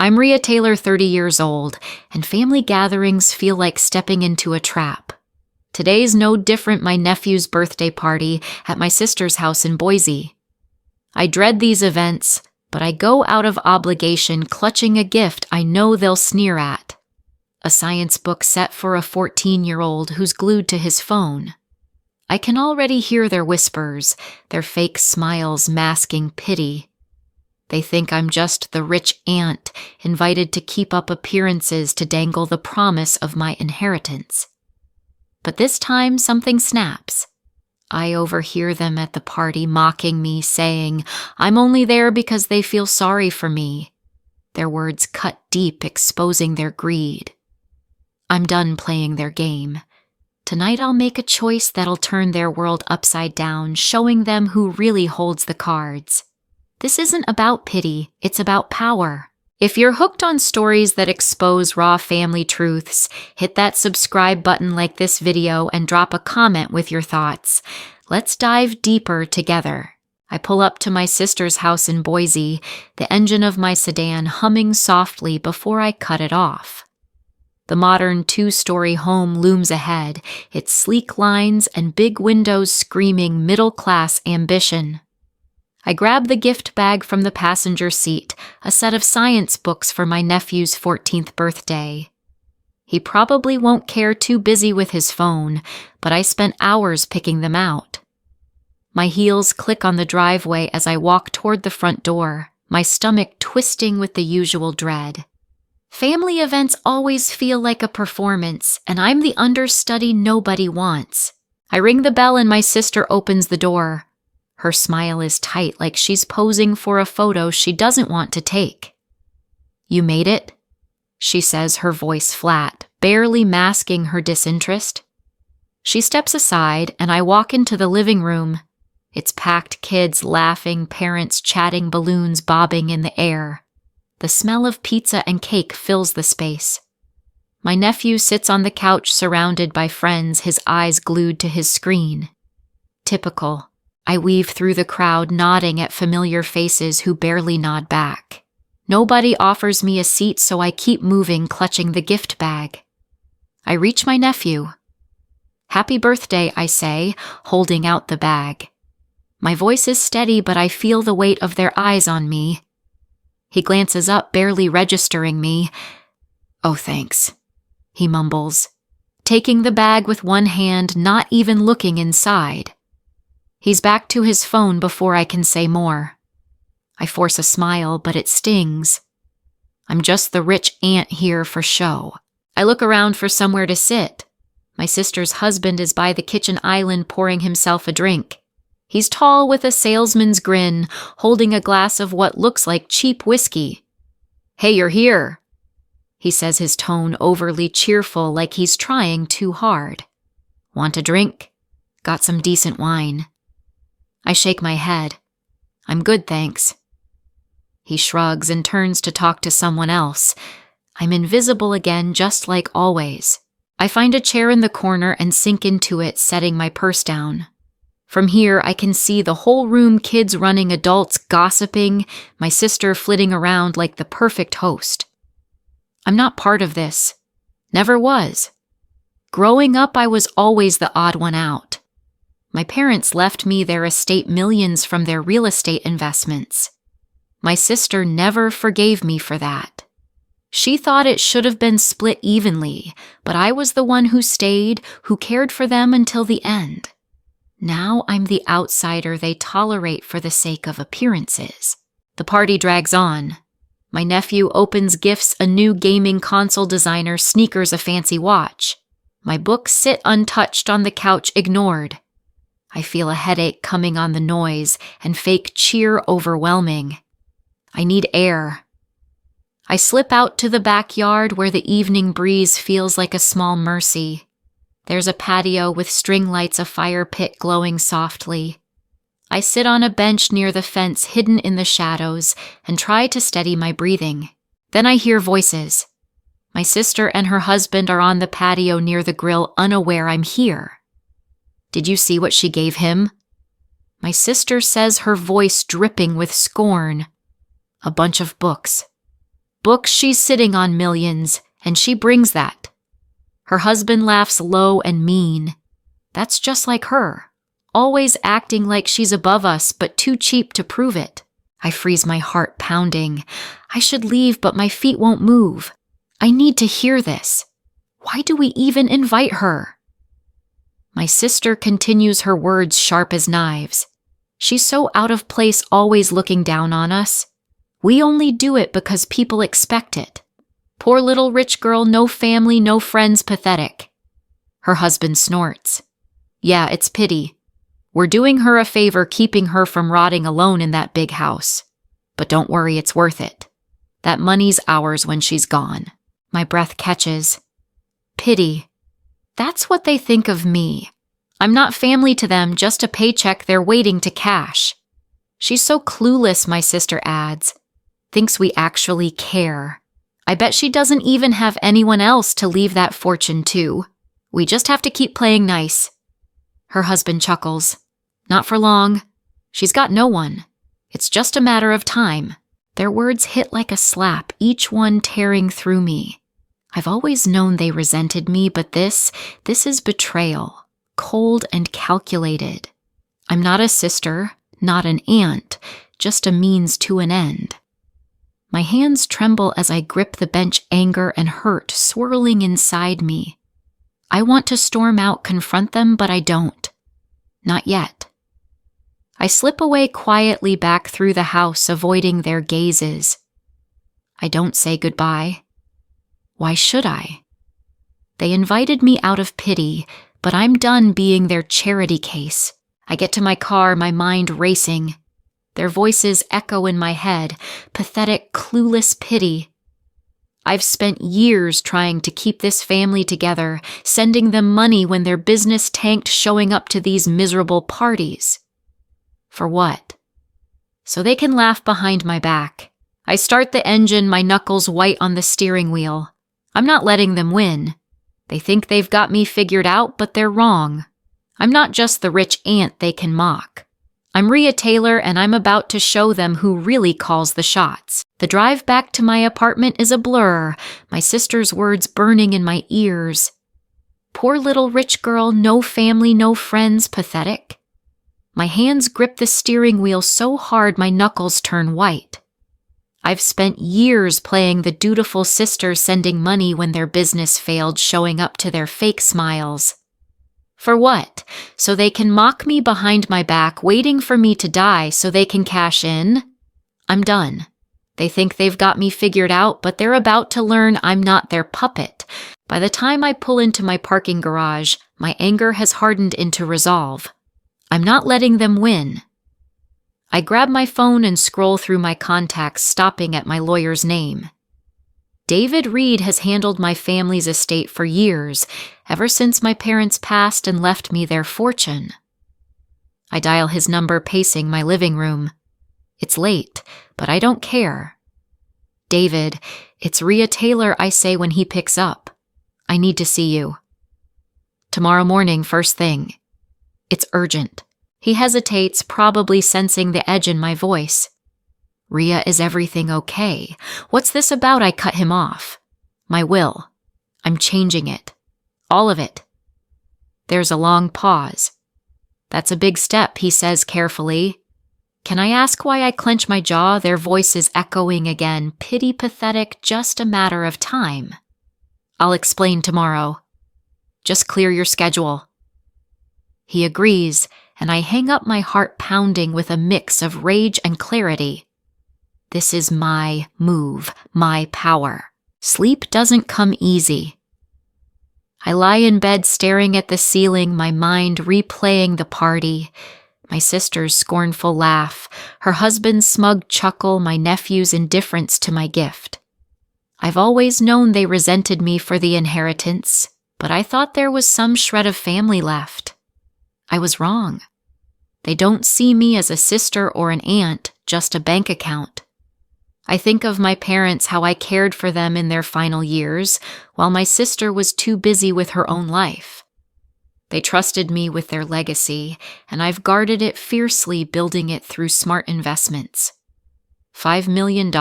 I'm Rhea Taylor, 30 years old, and family gatherings feel like stepping into a trap. Today's no different my nephew's birthday party at my sister's house in Boise. I dread these events, but I go out of obligation clutching a gift I know they'll sneer at. A science book set for a 14-year-old who's glued to his phone. I can already hear their whispers, their fake smiles masking pity. They think I'm just the rich aunt invited to keep up appearances to dangle the promise of my inheritance. But this time something snaps. I overhear them at the party mocking me, saying, I'm only there because they feel sorry for me. Their words cut deep, exposing their greed. I'm done playing their game. Tonight I'll make a choice that'll turn their world upside down, showing them who really holds the cards. This isn't about pity, it's about power. If you're hooked on stories that expose raw family truths, hit that subscribe button like this video and drop a comment with your thoughts. Let's dive deeper together. I pull up to my sister's house in Boise, the engine of my sedan humming softly before I cut it off. The modern 2-story home looms ahead, its sleek lines and big windows screaming middle-class ambition. I grab the gift bag from the passenger seat, a set of science books for my nephew's 14th birthday. He probably won't care, too busy with his phone, but I spent hours picking them out. My heels click on the driveway as I walk toward the front door, my stomach twisting with the usual dread. Family events always feel like a performance, and I'm the understudy nobody wants. I ring the bell and my sister opens the door. Her smile is tight, like she's posing for a photo she doesn't want to take. You made it? She says, her voice flat, barely masking her disinterest. She steps aside, and I walk into the living room. It's packed, kids laughing, parents chatting, balloons bobbing in the air. The smell of pizza and cake fills the space. My nephew sits on the couch surrounded by friends, his eyes glued to his screen. Typical. I weave through the crowd, nodding at familiar faces who barely nod back. Nobody offers me a seat, so I keep moving, clutching the gift bag. I reach my nephew. Happy birthday, I say, holding out the bag. My voice is steady, but I feel the weight of their eyes on me. He glances up, barely registering me. Oh, thanks, he mumbles, taking the bag with one hand, not even looking inside. He's back to his phone before I can say more. I force a smile, but it stings. I'm just the rich aunt here for show. I look around for somewhere to sit. My sister's husband is by the kitchen island pouring himself a drink. He's tall with a salesman's grin, holding a glass of what looks like cheap whiskey. Hey, you're here, he says, his tone overly cheerful, like he's trying too hard. Want a drink? Got some decent wine. I shake my head. I'm good, thanks. He shrugs and turns to talk to someone else. I'm invisible again, just like always. I find a chair in the corner and sink into it, setting my purse down. From here, I can see the whole room, kids running, adults gossiping, my sister flitting around like the perfect host. I'm not part of this. Never was. Growing up, I was always the odd one out. My parents left me their estate millions from their real estate investments. My sister never forgave me for that. She thought it should have been split evenly, but I was the one who stayed, who cared for them until the end. Now I'm the outsider they tolerate for the sake of appearances. The party drags on. My nephew opens gifts, a new gaming console designer, sneakers, a fancy watch. My books sit untouched on the couch, ignored. I feel a headache coming on the noise and fake cheer overwhelming. I need air. I slip out to the backyard where the evening breeze feels like a small mercy. There's a patio with string lights, a fire pit glowing softly. I sit on a bench near the fence, hidden in the shadows, and try to steady my breathing. Then I hear voices. My sister and her husband are on the patio near the grill, unaware I'm here. Did you see what she gave him? My sister says, her voice dripping with scorn. A bunch of books. Books, she's sitting on millions, and she brings that. Her husband laughs low and mean. That's just like her, always acting like she's above us, but too cheap to prove it. I freeze, my heart pounding. I should leave, but my feet won't move. I need to hear this. Why do we even invite her? My sister continues, her words sharp as knives. She's so out of place, always looking down on us. We only do it because people expect it. Poor little rich girl, no family, no friends, pathetic. Her husband snorts. Yeah, it's pity. We're doing her a favor, keeping her from rotting alone in that big house. But don't worry, it's worth it. That money's ours when she's gone. My breath catches. Pity. That's what they think of me. I'm not family to them, just a paycheck they're waiting to cash. She's so clueless, my sister adds. Thinks we actually care. I bet she doesn't even have anyone else to leave that fortune to. We just have to keep playing nice. Her husband chuckles. Not for long. She's got no one. It's just a matter of time. Their words hit like a slap, each one tearing through me. I've always known they resented me, but this is betrayal, cold and calculated. I'm not a sister, not an aunt, just a means to an end. My hands tremble as I grip the bench, anger and hurt swirling inside me. I want to storm out, confront them, but I don't. Not yet. I slip away quietly back through the house, avoiding their gazes. I don't say goodbye. Why should I? They invited me out of pity, but I'm done being their charity case. I get to my car, my mind racing. Their voices echo in my head, pathetic, clueless pity. I've spent years trying to keep this family together, sending them money when their business tanked, showing up to these miserable parties. For what? So they can laugh behind my back. I start the engine, my knuckles white on the steering wheel. I'm not letting them win. They think they've got me figured out, but they're wrong. I'm not just the rich aunt they can mock. I'm Rhea Taylor, and I'm about to show them who really calls the shots. The drive back to my apartment is a blur, my sister's words burning in my ears. Poor little rich girl, no family, no friends, pathetic. My hands grip the steering wheel so hard my knuckles turn white. I've spent years playing the dutiful sister, sending money when their business failed, showing up to their fake smiles. For what? So they can mock me behind my back, waiting for me to die so they can cash in? I'm done. They think they've got me figured out, but they're about to learn I'm not their puppet. By the time I pull into my parking garage, my anger has hardened into resolve. I'm not letting them win. I grab my phone and scroll through my contacts, stopping at my lawyer's name. David Reed has handled my family's estate for years, ever since my parents passed and left me their fortune. I dial his number, pacing my living room. It's late, but I don't care. David, it's Rhea Taylor, I say when he picks up. I need to see you. Tomorrow morning, first thing. It's urgent. He hesitates, probably sensing the edge in my voice. Rhea, is everything okay? What's this about? I cut him off. My will. I'm changing it. All of it. There's a long pause. That's a big step, he says carefully. Can I ask why I clench my jaw? Their voices echoing again. Pity, pathetic, just a matter of time. I'll explain tomorrow. Just clear your schedule. He agrees, and I hang up, my heart pounding with a mix of rage and clarity. This is my move, my power. Sleep doesn't come easy. I lie in bed staring at the ceiling, my mind replaying the party. My sister's scornful laugh, her husband's smug chuckle, my nephew's indifference to my gift. I've always known they resented me for the inheritance, but I thought there was some shred of family left. I was wrong. They don't see me as a sister or an aunt, just a bank account. I think of my parents, how I cared for them in their final years, while my sister was too busy with her own life. They trusted me with their legacy, and I've guarded it fiercely, building it through smart investments. $5 million,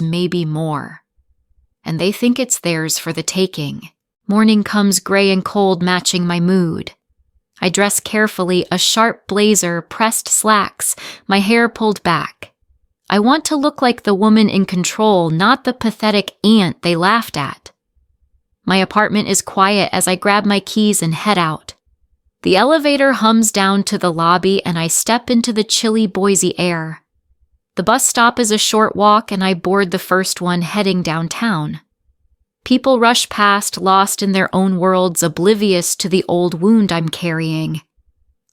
maybe more. and they think it's theirs for the taking. Morning comes gray and cold, matching my mood. I dress carefully, a sharp blazer, pressed slacks, my hair pulled back. I want to look like the woman in control, not the pathetic aunt they laughed at. My apartment is quiet as I grab my keys and head out. The elevator hums down to the lobby and I step into the chilly Boise air. The bus stop is a short walk and I board the first one heading downtown. People rush past, lost in their own worlds, oblivious to the old wound I'm carrying.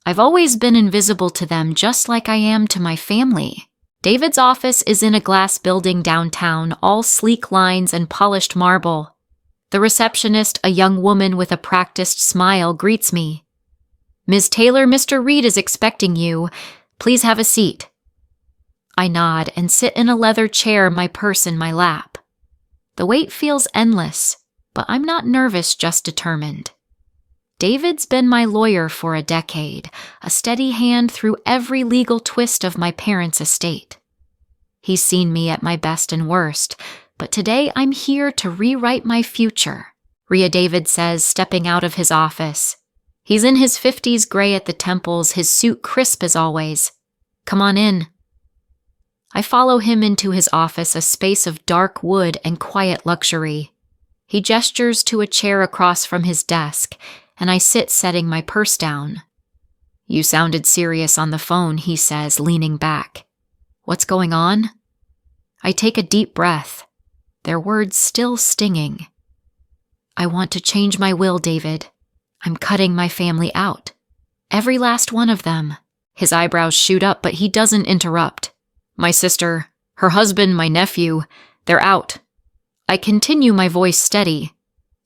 I've always been invisible to them, just like I am to my family. David's office is in a glass building downtown, all sleek lines and polished marble. The receptionist, a young woman with a practiced smile, greets me. "Ms. Taylor, Mr. Reed is expecting you. Please have a seat." I nod and sit in a leather chair, my purse in my lap. The wait feels endless, but I'm not nervous, just determined. David's been my lawyer for a decade, a steady hand through every legal twist of my parents' estate. He's seen me at my best and worst, but today I'm here to rewrite my future, Rhea David says, stepping out of his office. He's in his 50s, gray at the temples, his suit crisp as always. "Come on in." I follow him into his office, a space of dark wood and quiet luxury. He gestures to a chair across from his desk, and I sit, setting my purse down. "You sounded serious on the phone," he says, leaning back. "What's going on?" I take a deep breath, their words still stinging. "I want to change my will, David. I'm cutting my family out. Every last one of them." His eyebrows shoot up, but he doesn't interrupt. "My sister, her husband, my nephew, they're out." I continue, my voice steady.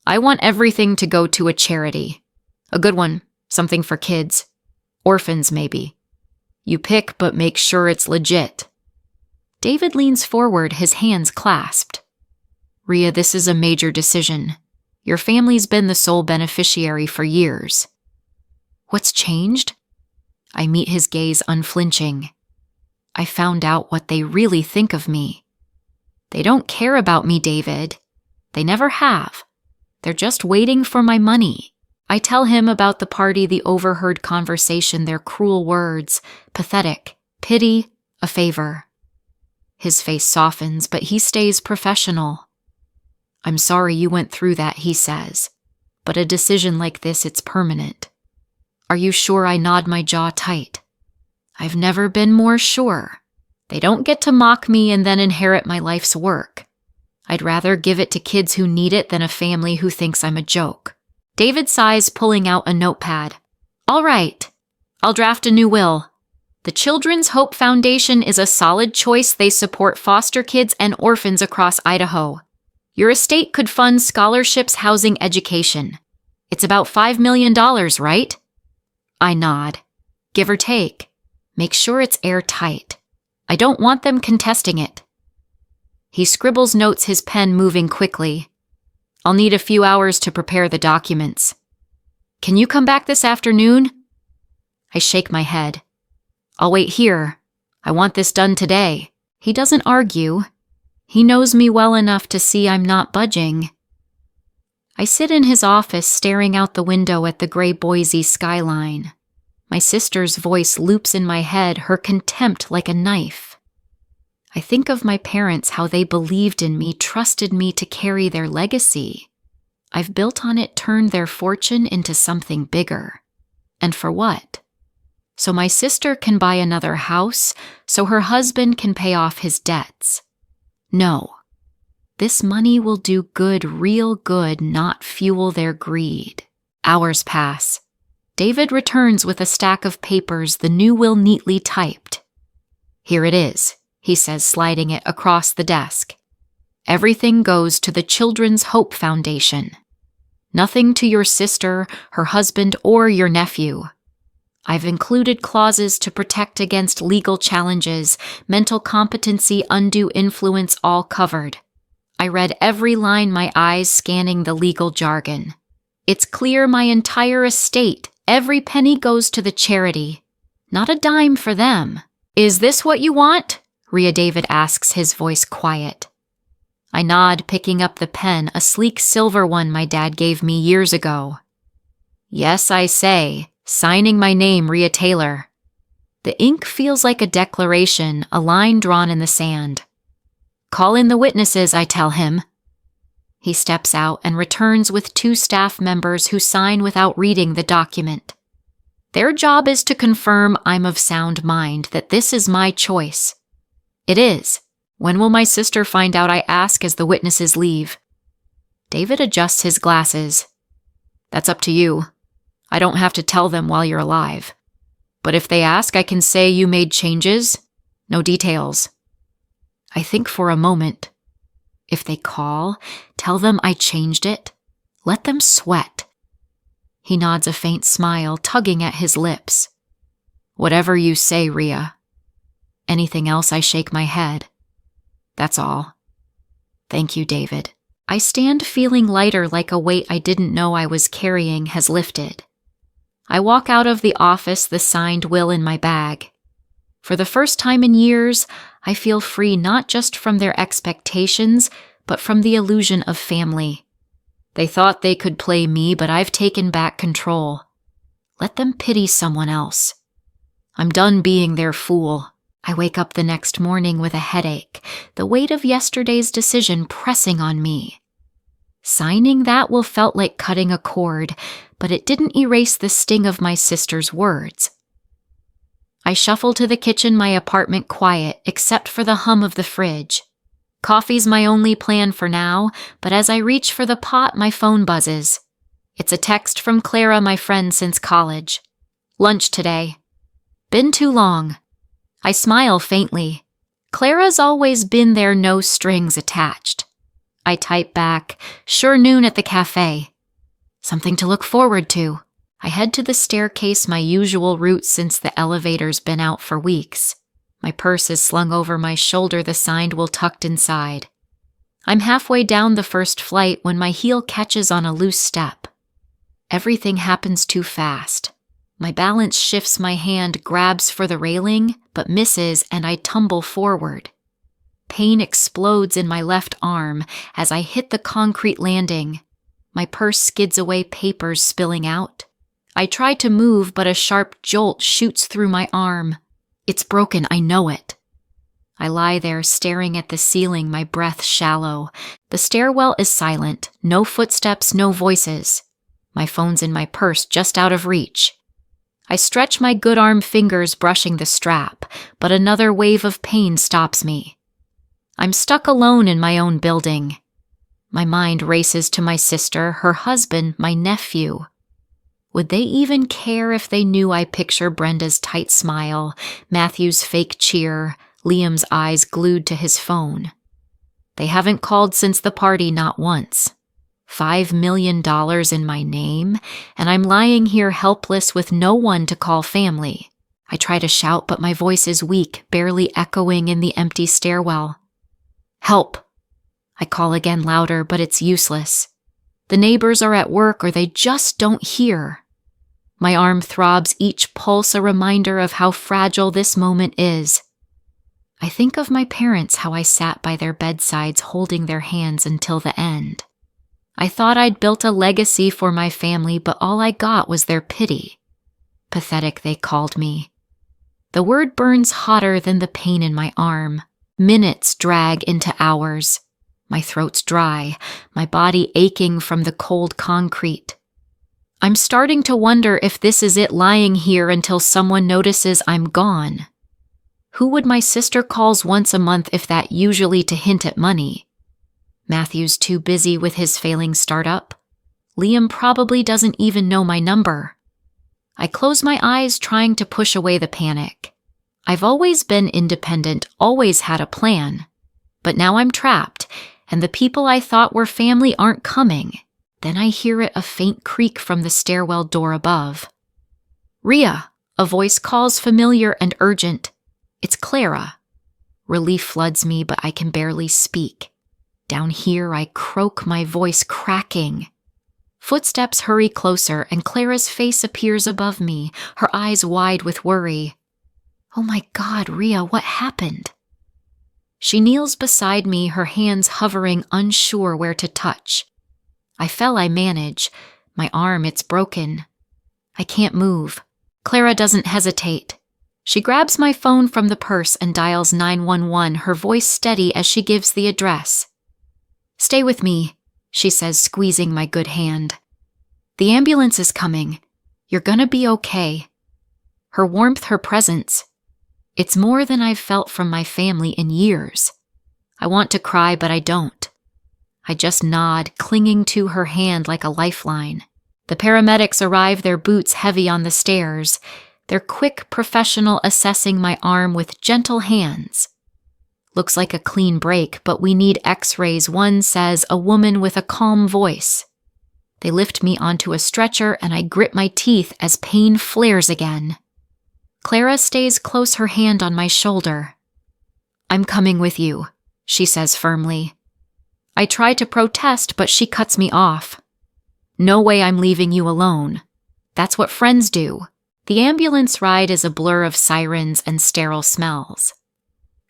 "I want everything to go to a charity. A good one, something for kids. Orphans, maybe. You pick, but make sure it's legit." David leans forward, his hands clasped. "Rhea, this is a major decision. Your family's been the sole beneficiary for years." "What's changed?" I meet his gaze, unflinching. I found out what they really think of me. They don't care about me, David. They never have. They're just waiting for my money. I tell him about the party, the overheard conversation, their cruel words, pathetic, pity, a favor. His face softens, but he stays professional. "I'm sorry you went through that," he says. "But a decision like this, it's permanent." "Are you sure?" I nod, my jaw tight. I've never been more sure. They don't get to mock me and then inherit my life's work. I'd rather give it to kids who need it than a family who thinks I'm a joke. David sighs, pulling out a notepad. "All right, I'll draft a new will. The Children's Hope Foundation is a solid choice. They support foster kids and orphans across Idaho. Your estate could fund scholarships, housing, education. It's about $5 million, right?" I nod. "Give or take. Make sure it's airtight. I don't want them contesting it." He scribbles notes, his pen moving quickly. "I'll need a few hours to prepare the documents. Can you come back this afternoon?" I shake my head. "I'll wait here. I want this done today." He doesn't argue. He knows me well enough to see I'm not budging. I sit in his office, staring out the window at the gray Boise skyline. My sister's voice loops in my head, her contempt like a knife. I think of my parents, how they believed in me, trusted me to carry their legacy. I've built on it, turned their fortune into something bigger. And for what? So my sister can buy another house, so her husband can pay off his debts. No. This money will do good, real good, not fuel their greed. Hours pass. David returns with a stack of papers, the new will neatly typed. "Here it is," he says, sliding it across the desk. "Everything goes to the Children's Hope Foundation. Nothing to your sister, her husband, or your nephew. I've included clauses to protect against legal challenges, mental competency, undue influence, all covered." I read every line, my eyes scanning the legal jargon. It's clear my entire estate, every penny goes to the charity. Not a dime for them. "Is this what you want?" Rhea David asks, his voice quiet. I nod, picking up the pen, a sleek silver one my dad gave me years ago. Yes, I say, signing my name, Rhea Taylor. The ink feels like a declaration, a line drawn in the sand. Call in the witnesses, I tell him. He steps out and returns with 2 staff members who sign without reading the document. Their job is to confirm I'm of sound mind, that this is my choice. It is. When will my sister find out, I ask as the witnesses leave. David adjusts his glasses. That's up to you. I don't have to tell them while you're alive. But if they ask, I can say you made changes. No details. I think for a moment. If they call, tell them I changed it. Let them sweat. He nods a faint smile, tugging at his lips. Whatever you say, Rhea. Anything else, I shake my head. That's all. Thank you, David. I stand feeling lighter, like a weight I didn't know I was carrying has lifted. I walk out of the office, the signed will in my bag. For the first time in years, I feel free not just from their expectations, but from the illusion of family. They thought they could play me, but I've taken back control. Let them pity someone else. I'm done being their fool. I wake up the next morning with a headache, the weight of yesterday's decision pressing on me. Signing that will felt like cutting a cord, but it didn't erase the sting of my sister's words. I shuffle to the kitchen, my apartment quiet, except for the hum of the fridge. Coffee's my only plan for now, but as I reach for the pot, my phone buzzes. It's a text from Clara, my friend since college. Lunch today. Been too long. I smile faintly. Clara's always been there, no strings attached. I type back, sure noon at the cafe. Something to look forward to. I head to the staircase, my usual route since the elevator's been out for weeks. My purse is slung over my shoulder, the signed will tucked inside. I'm halfway down the first flight when my heel catches on a loose step. Everything happens too fast. My balance shifts, my hand grabs for the railing, but misses, and I tumble forward. Pain explodes in my left arm as I hit the concrete landing. My purse skids away, papers spilling out. I try to move, but a sharp jolt shoots through my arm. It's broken, I know it. I lie there staring at the ceiling, my breath shallow. The stairwell is silent, no footsteps, no voices. My phone's in my purse, just out of reach. I stretch my good arm fingers, brushing the strap, but another wave of pain stops me. I'm stuck alone in my own building. My mind races to my sister, her husband, my nephew. Would they even care if they knew I picture Brenda's tight smile, Matthew's fake cheer, Liam's eyes glued to his phone? They haven't called since the party, not once. $5 million in my name, and I'm lying here helpless with no one to call family. I try to shout, but my voice is weak, barely echoing in the empty stairwell. Help! I call again, louder, but it's useless. The neighbors are at work or they just don't hear. My arm throbs, each pulse a reminder of how fragile this moment is. I think of my parents, how I sat by their bedsides holding their hands until the end. I thought I'd built a legacy for my family, but all I got was their pity. Pathetic, they called me. The word burns hotter than the pain in my arm. Minutes drag into hours. My throat's dry, my body aching from the cold concrete. I'm starting to wonder if this is it, lying here until someone notices I'm gone. Who would my sister calls once a month, if that, usually to hint at money? Matthew's too busy with his failing startup. Liam probably doesn't even know my number. I close my eyes, trying to push away the panic. I've always been independent, always had a plan. But now I'm trapped, and the people I thought were family aren't coming. Then I hear a faint creak from the stairwell door above. Rhea, a voice calls, familiar and urgent. It's Clara. Relief floods me, but I can barely speak. Down here, I croak, my voice cracking. Footsteps hurry closer, and Clara's face appears above me, her eyes wide with worry. Oh my God, Rhea, what happened? She kneels beside me, her hands hovering, unsure where to touch. I manage. My arm, it's broken. I can't move. Clara doesn't hesitate. She grabs my phone from the purse and dials 911, her voice steady as she gives the address. "Stay with me," she says, squeezing my good hand. "The ambulance is coming. You're gonna be okay." Her warmth, her presence. It's more than I've felt from my family in years. I want to cry, but I don't. I just nod, clinging to her hand like a lifeline. The paramedics arrive, their boots heavy on the stairs, their quick professional assessing my arm with gentle hands. Looks like a clean break, but we need x-rays, one says, a woman with a calm voice. They lift me onto a stretcher and I grip my teeth as pain flares again. Clara stays close, her hand on my shoulder. "I'm coming with you," she says firmly. I try to protest, but she cuts me off. "No way I'm leaving you alone. That's what friends do." The ambulance ride is a blur of sirens and sterile smells.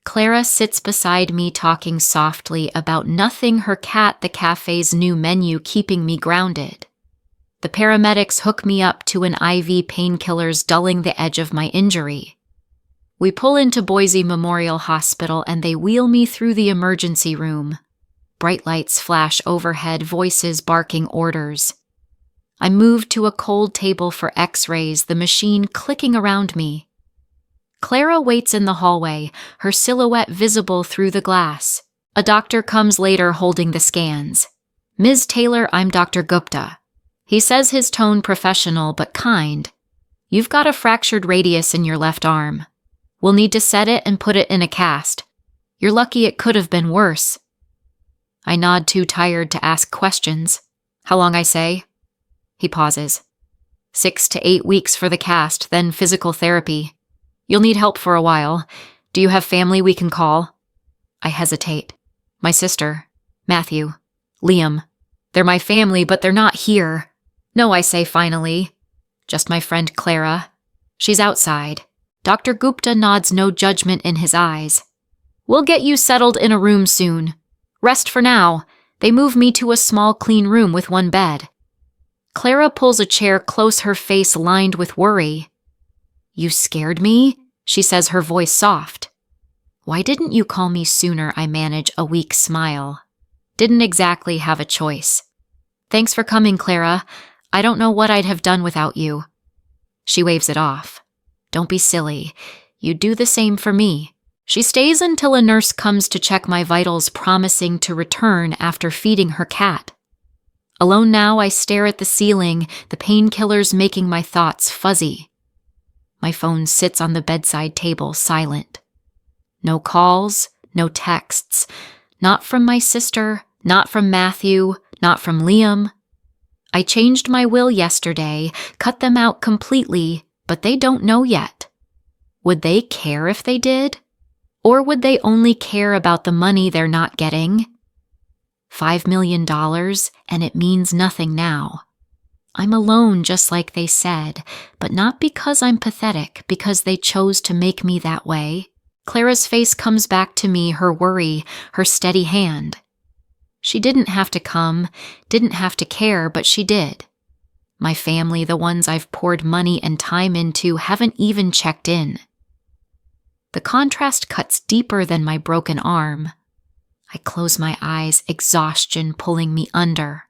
Clara sits beside me talking softly about nothing, her cat, the cafe's new menu, keeping me grounded. The paramedics hook me up to an IV, painkillers dulling the edge of my injury. We pull into Boise Memorial Hospital and they wheel me through the emergency room. Bright lights flash overhead, voices barking orders. I move to a cold table for x-rays, the machine clicking around me. Clara waits in the hallway, her silhouette visible through the glass. A doctor comes later holding the scans. "Ms. Taylor, I'm Dr. Gupta." He says, his tone professional but kind. "You've got a fractured radius in your left arm. We'll need to set it and put it in a cast. You're lucky, it could have been worse." I nod, too tired to ask questions. "How long?" I say. He pauses. 6 to 8 weeks for the cast, then physical therapy. You'll need help for a while. Do you have family we can call?" I hesitate. "My sister, Matthew, Liam. They're my family, but they're not here." "No," I say finally. "Just my friend Clara. She's outside." Dr. Gupta nods, no judgment in his eyes. "We'll get you settled in a room soon. Rest for now." They move me to a small, clean room with one bed. Clara pulls a chair close, her face lined with worry. "You scared me," she says, her voice soft. "Why didn't you call me sooner?" I manage a weak smile. "Didn't exactly have a choice." "Thanks for coming, Clara. I don't know what I'd have done without you." She waves it off. "Don't be silly. You'd do the same for me." She stays until a nurse comes to check my vitals, promising to return after feeding her cat. Alone now, I stare at the ceiling, the painkillers making my thoughts fuzzy. My phone sits on the bedside table, silent. No calls, no texts. Not from my sister, not from Matthew, not from Liam. I changed my will yesterday, cut them out completely, but they don't know yet. Would they care if they did? Or would they only care about the money they're not getting? $5 million, and it means nothing now. I'm alone, just like they said, but not because I'm pathetic, because they chose to make me that way. Clara's face comes back to me, her worry, her steady hand. She didn't have to come, didn't have to care, but she did. My family, the ones I've poured money and time into, haven't even checked in. The contrast cuts deeper than my broken arm. I close my eyes, exhaustion pulling me under.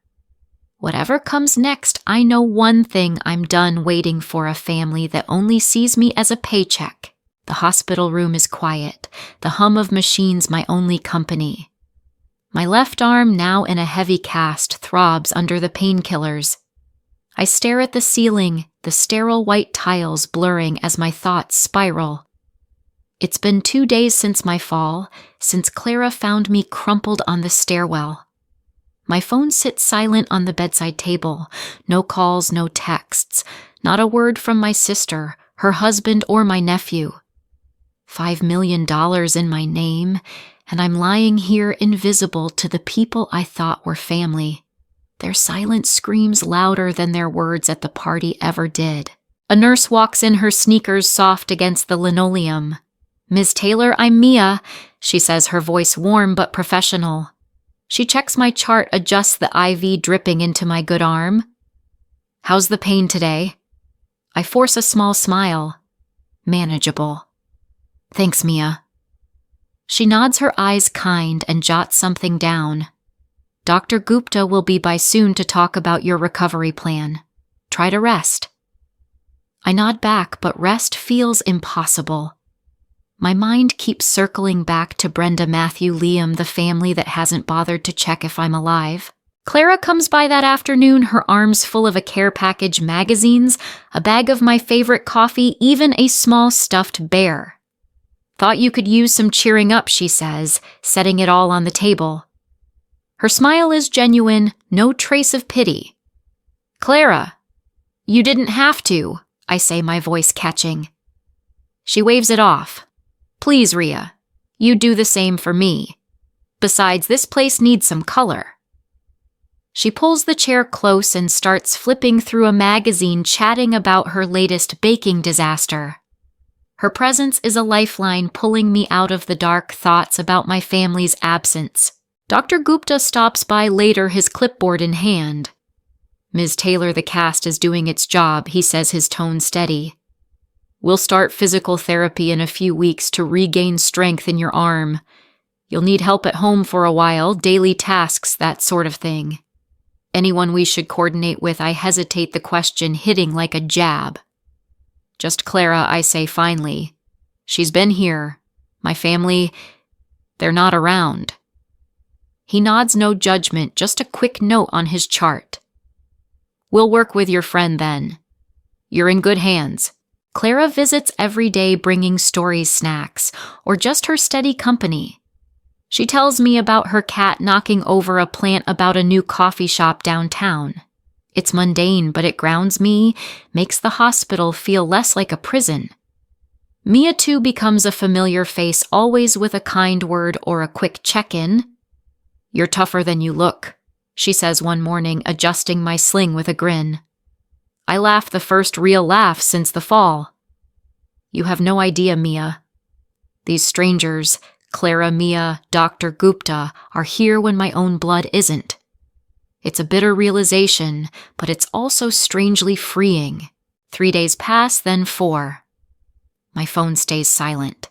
Whatever comes next, I know one thing: I'm done waiting for a family that only sees me as a paycheck. The hospital room is quiet, the hum of machines my only company. My left arm, now in a heavy cast, throbs under the painkillers. I stare at the ceiling, the sterile white tiles blurring as my thoughts spiral. It's been 2 days since my fall, since Clara found me crumpled on the stairwell. My phone sits silent on the bedside table. No calls, no texts, not a word from my sister, her husband, or my nephew. $5 million in my name, and I'm lying here invisible to the people I thought were family. Their silence screams louder than their words at the party ever did. A nurse walks in, her sneakers soft against the linoleum. Ms. Taylor, I'm Mia, she says, her voice warm but professional. She checks my chart, adjusts the IV dripping into my good arm. How's the pain today? I force a small smile. Manageable. Thanks, Mia. She nods her eyes kind and jots something down. Dr. Gupta will be by soon to talk about your recovery plan. Try to rest. I nod back, but rest feels impossible. My mind keeps circling back to Brenda, Matthew, Liam, the family that hasn't bothered to check if I'm alive. Clara comes by that afternoon, her arms full of a care package, magazines, a bag of my favorite coffee, even a small stuffed bear. Thought you could use some cheering up, she says, setting it all on the table. Her smile is genuine, no trace of pity. Clara, you didn't have to, I say, my voice catching. She waves it off. Please, Rhea, you do the same for me. Besides, this place needs some color. She pulls the chair close and starts flipping through a magazine, chatting about her latest baking disaster. Her presence is a lifeline, pulling me out of the dark thoughts about my family's absence. Dr. Gupta stops by later, his clipboard in hand. Ms. Taylor, the cast is doing its job, he says, his tone steady. We'll start physical therapy in a few weeks to regain strength in your arm. You'll need help at home for a while, daily tasks, that sort of thing. Anyone we should coordinate with, I hesitate, the question hitting like a jab. Just Clara, I say finally. She's been here. My family, they're not around. He nods, no judgment, just a quick note on his chart. We'll work with your friend then. You're in good hands. Clara visits every day, bringing stories, snacks, or just her steady company. She tells me about her cat knocking over a plant, about a new coffee shop downtown. It's mundane, but it grounds me, makes the hospital feel less like a prison. Mia, too, becomes a familiar face, always with a kind word or a quick check-in. You're tougher than you look, she says one morning, adjusting my sling with a grin. I laugh, the first real laugh since the fall. You have no idea, Mia. These strangers, Clara, Mia, Dr. Gupta, are here when my own blood isn't. It's a bitter realization, but it's also strangely freeing. 3 days pass, then 4. My phone stays silent.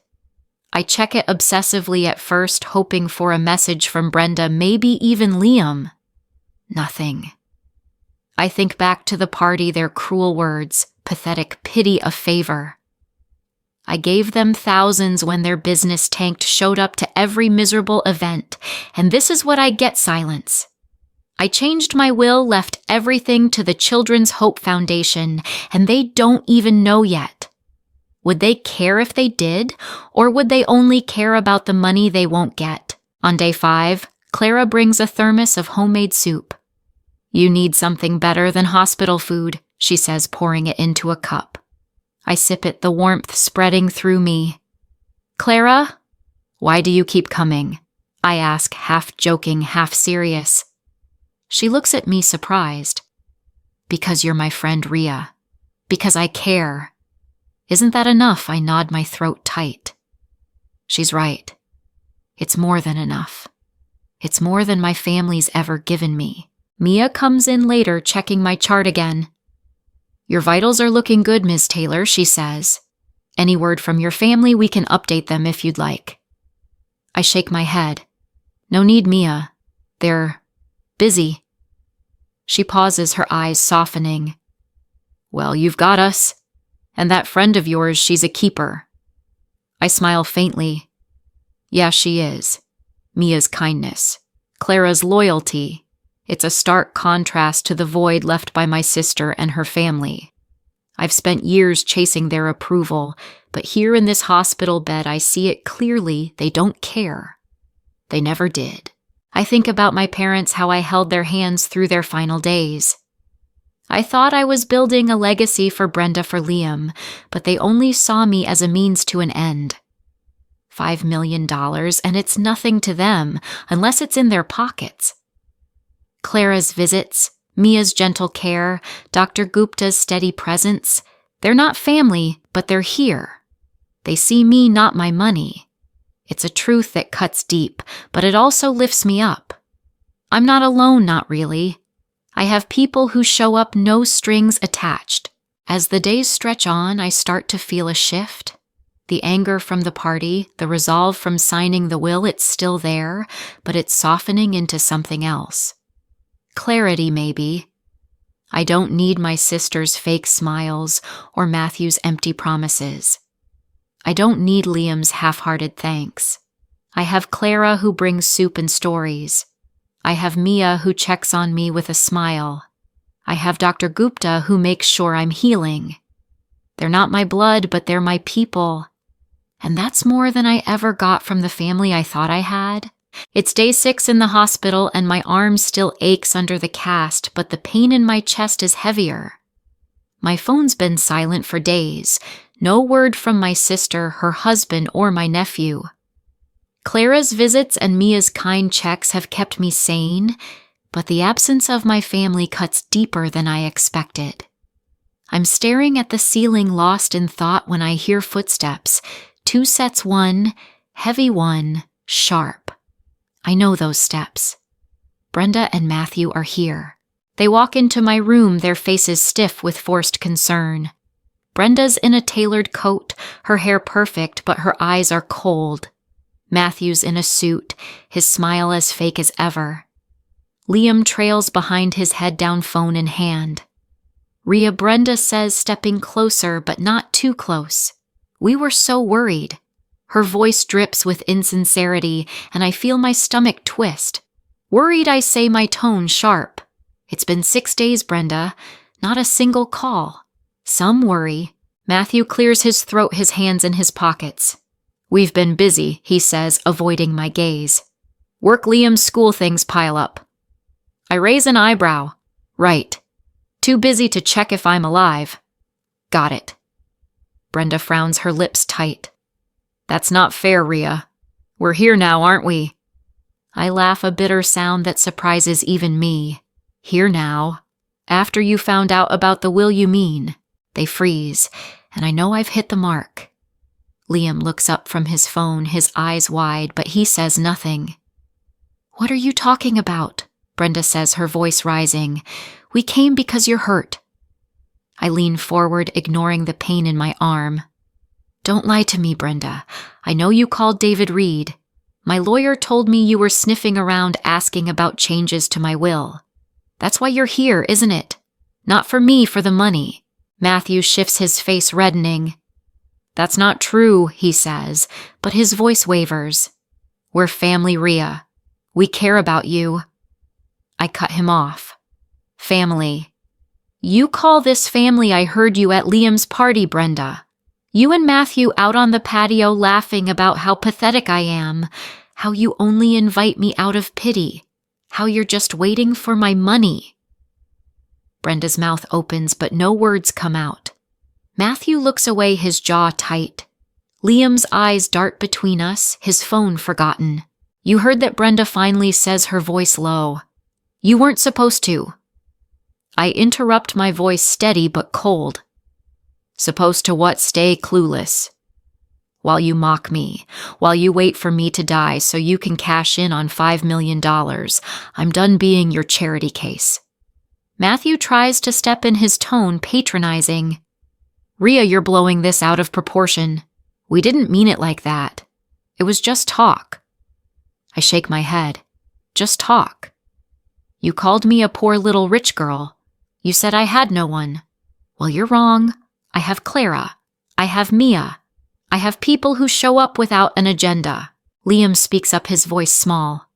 I check it obsessively at first, hoping for a message from Brenda, maybe even Liam. Nothing. I think back to the party, their cruel words, pathetic pity, a favor. I gave them thousands when their business tanked, showed up to every miserable event, and this is what I get: silence. I changed my will, left everything to the Children's Hope Foundation, and they don't even know yet. Would they care if they did, or would they only care about the money they won't get? On day 5, Clara brings a thermos of homemade soup. You need something better than hospital food, she says, pouring it into a cup. I sip it, the warmth spreading through me. Clara, why do you keep coming? I ask, half joking, half serious. She looks at me surprised. Because you're my friend, Rhea. Because I care. Isn't that enough? I nod, my throat tight. She's right. It's more than enough. It's more than my family's ever given me. Mia comes in later, checking my chart again. Your vitals are looking good, Ms. Taylor, she says. Any word from your family, we can update them if you'd like. I shake my head. No need, Mia. They're busy. She pauses, her eyes softening. Well, you've got us. And that friend of yours, she's a keeper. I smile faintly. Yeah, she is. Mia's kindness. Clara's loyalty. It's a stark contrast to the void left by my sister and her family. I've spent years chasing their approval, but here in this hospital bed I see it clearly. They don't care. They never did. I think about my parents, how I held their hands through their final days. I thought I was building a legacy for Brenda, for Liam, but they only saw me as a means to an end. $5 million, and it's nothing to them, unless it's in their pockets. Clara's visits, Mia's gentle care, Dr. Gupta's steady presence, they're not family, but they're here. They see me, not my money. It's a truth that cuts deep, but it also lifts me up. I'm not alone, not really. I have people who show up, no strings attached. As the days stretch on, I start to feel a shift. The anger from the party, the resolve from signing the will, it's still there, but it's softening into something else. Clarity, maybe. I don't need my sister's fake smiles or Matthew's empty promises. I don't need Liam's half-hearted thanks. I have Clara who brings soup and stories. I have Mia who checks on me with a smile. I have Dr. Gupta who makes sure I'm healing. They're not my blood, but they're my people. And that's more than I ever got from the family I thought I had. It's day 6 in the hospital and my arm still aches under the cast, but the pain in my chest is heavier. My phone's been silent for days. No word from my sister, her husband, or my nephew. Clara's visits and Mia's kind checks have kept me sane, but the absence of my family cuts deeper than I expected. I'm staring at the ceiling, lost in thought, when I hear footsteps. 2 sets, 1, heavy 1, sharp. I know those steps. Brenda and Matthew are here. They walk into my room, their faces stiff with forced concern. Brenda's in a tailored coat, her hair perfect, but her eyes are cold. Matthew's in a suit, his smile as fake as ever. Liam trails behind, his head-down, phone in hand. Rhea, Brenda says, stepping closer, but not too close. We were so worried. Her voice drips with insincerity, and I feel my stomach twist. Worried, I say, my tone sharp. It's been 6 days, Brenda. Not a single call. Some worry. Matthew clears his throat, his hands in his pockets. We've been busy, he says, avoiding my gaze. Work, Liam's school things pile up. I raise an eyebrow. Right. Too busy to check if I'm alive. Got it. Brenda frowns, her lips tight. That's not fair, Rhea. We're here now, aren't we? I laugh, a bitter sound that surprises even me. Here now. After you found out about the will, you mean? They freeze, and I know I've hit the mark. Liam looks up from his phone, his eyes wide, but he says nothing. What are you talking about? Brenda says, her voice rising. We came because you're hurt. I lean forward, ignoring the pain in my arm. Don't lie to me, Brenda. I know you called David Reed. My lawyer told me you were sniffing around asking about changes to my will. That's why you're here, isn't it? Not for me, for the money. Matthew shifts, his face reddening. That's not true, he says, but his voice wavers. We're family, Rhea. We care about you. I cut him off. Family. You call this family? I heard you at Liam's party, Brenda. You and Matthew out on the patio laughing about how pathetic I am, how you only invite me out of pity, how you're just waiting for my money. Brenda's mouth opens, but no words come out. Matthew looks away, his jaw tight. Liam's eyes dart between us, his phone forgotten. You heard that, Brenda finally says, her voice low. You weren't supposed to. I interrupt, my voice steady but cold. Supposed to what? Stay clueless. While you mock me, while you wait for me to die so you can cash in on $5 million, I'm done being your charity case. Matthew tries to step in, his tone patronizing. Rhea, you're blowing this out of proportion. We didn't mean it like that. It was just talk. I shake my head. Just talk. You called me a poor little rich girl. You said I had no one. Well, you're wrong. I have Clara. I have Mia. I have people who show up without an agenda. Liam speaks up, his voice small.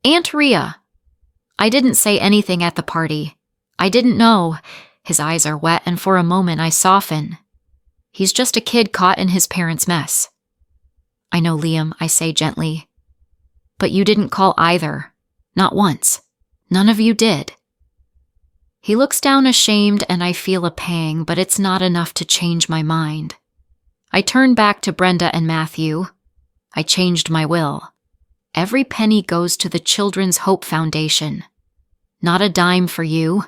Aunt Rhea. I didn't say anything at the party. I didn't know. His eyes are wet, and for a moment I soften. He's just a kid caught in his parents' mess. I know, Liam, I say gently. But you didn't call either. Not once. None of you did. He looks down ashamed, and I feel a pang, but it's not enough to change my mind. I turn back to Brenda and Matthew. I changed my will. Every penny goes to the Children's Hope Foundation. Not a dime for you.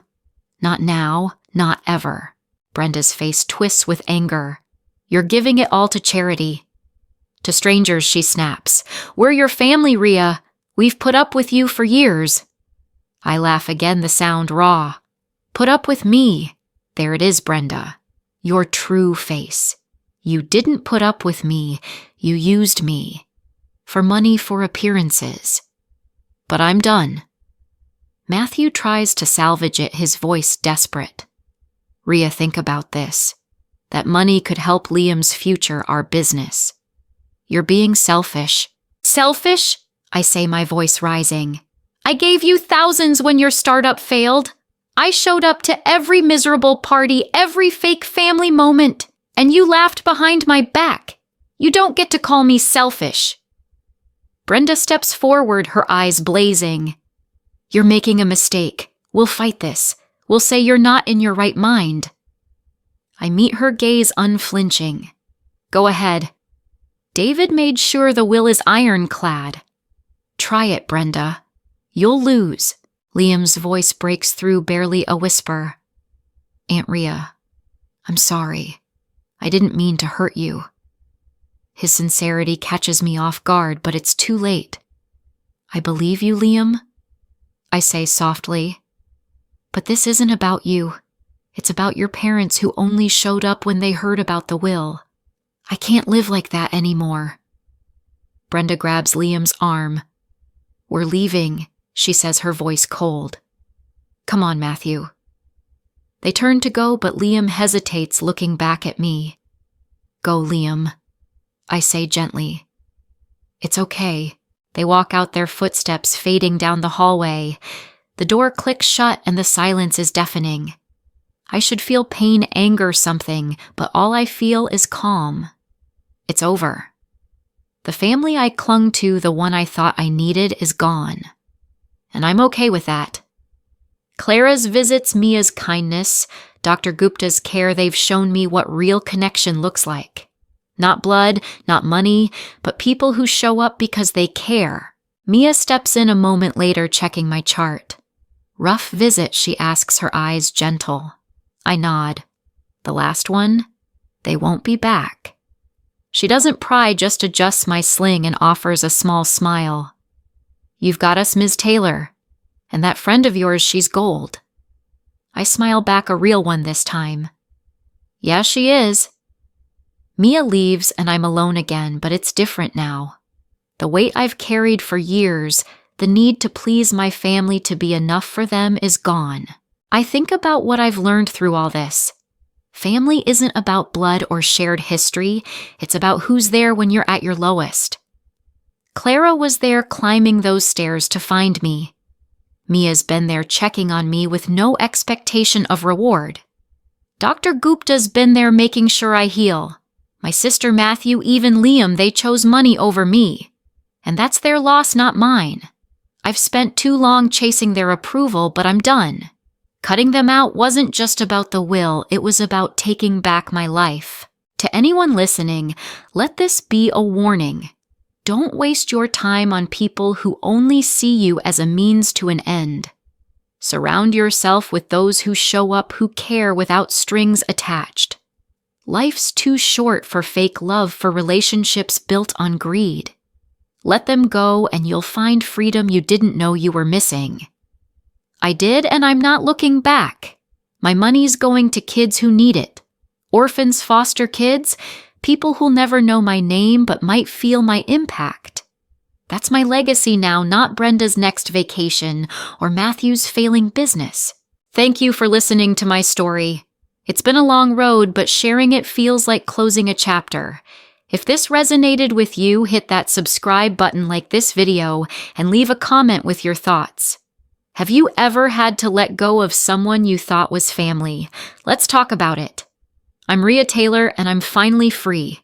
Not now, not ever. Brenda's face twists with anger. You're giving it all to charity. To strangers, she snaps. We're your family, Rhea. We've put up with you for years. I laugh again, the sound raw. Put up with me. There it is, Brenda. Your true face. You didn't put up with me. You used me. For money, for appearances. But I'm done. Matthew tries to salvage it, his voice desperate. Rhea, think about this. That money could help Liam's future, our business. You're being selfish. Selfish? I say, my voice rising. I gave you thousands when your startup failed. I showed up to every miserable party, every fake family moment, and you laughed behind my back. You don't get to call me selfish. Brenda steps forward, her eyes blazing. You're making a mistake. We'll fight this. We'll say you're not in your right mind. I meet her gaze unflinching. Go ahead. David made sure the will is ironclad. Try it, Brenda. You'll lose. Liam's voice breaks through, barely a whisper. Aunt Rhea, I'm sorry. I didn't mean to hurt you. His sincerity catches me off guard, but it's too late. I believe you, Liam, I say softly. But this isn't about you. It's about your parents who only showed up when they heard about the will. I can't live like that anymore. Brenda grabs Liam's arm. We're leaving, she says, her voice cold. Come on, Matthew. They turn to go, but Liam hesitates, looking back at me. Go, Liam, I say gently. It's okay. They walk out, their footsteps fading down the hallway. The door clicks shut and the silence is deafening. I should feel pain, anger, something, but all I feel is calm. It's over. The family I clung to, the one I thought I needed, is gone. And I'm okay with that. Clara's visits, Mia's kindness, Dr. Gupta's care, they've shown me what real connection looks like. Not blood, not money, but people who show up because they care. Mia steps in a moment later, checking my chart. Rough visit, she asks, her eyes gentle. I nod. The last one? They won't be back. She doesn't pry, just adjusts my sling and offers a small smile. You've got us, Ms. Taylor. And that friend of yours, she's gold. I smile back, a real one this time. Yeah, she is. Mia leaves and I'm alone again, but it's different now. The weight I've carried for years, the need to please my family, to be enough for them, is gone. I think about what I've learned through all this. Family isn't about blood or shared history. It's about who's there when you're at your lowest. Clara was there climbing those stairs to find me. Mia's been there checking on me with no expectation of reward. Dr. Gupta's been there making sure I heal. My sister Matthew, even Liam, they chose money over me. And that's their loss, not mine. I've spent too long chasing their approval, but I'm done. Cutting them out wasn't just about the will, it was about taking back my life. To anyone listening, let this be a warning. Don't waste your time on people who only see you as a means to an end. Surround yourself with those who show up, who care without strings attached. Life's too short for fake love, for relationships built on greed. Let them go and you'll find freedom you didn't know you were missing. I did, and I'm not looking back. My money's going to kids who need it. Orphans, foster kids, people who'll never know my name but might feel my impact. That's my legacy now, not Brenda's next vacation or Matthew's failing business. Thank you for listening to my story. It's been a long road, but sharing it feels like closing a chapter. If this resonated with you, hit that subscribe button like this video and leave a comment with your thoughts. Have you ever had to let go of someone you thought was family? Let's talk about it. I'm Rhea Taylor, and I'm finally free.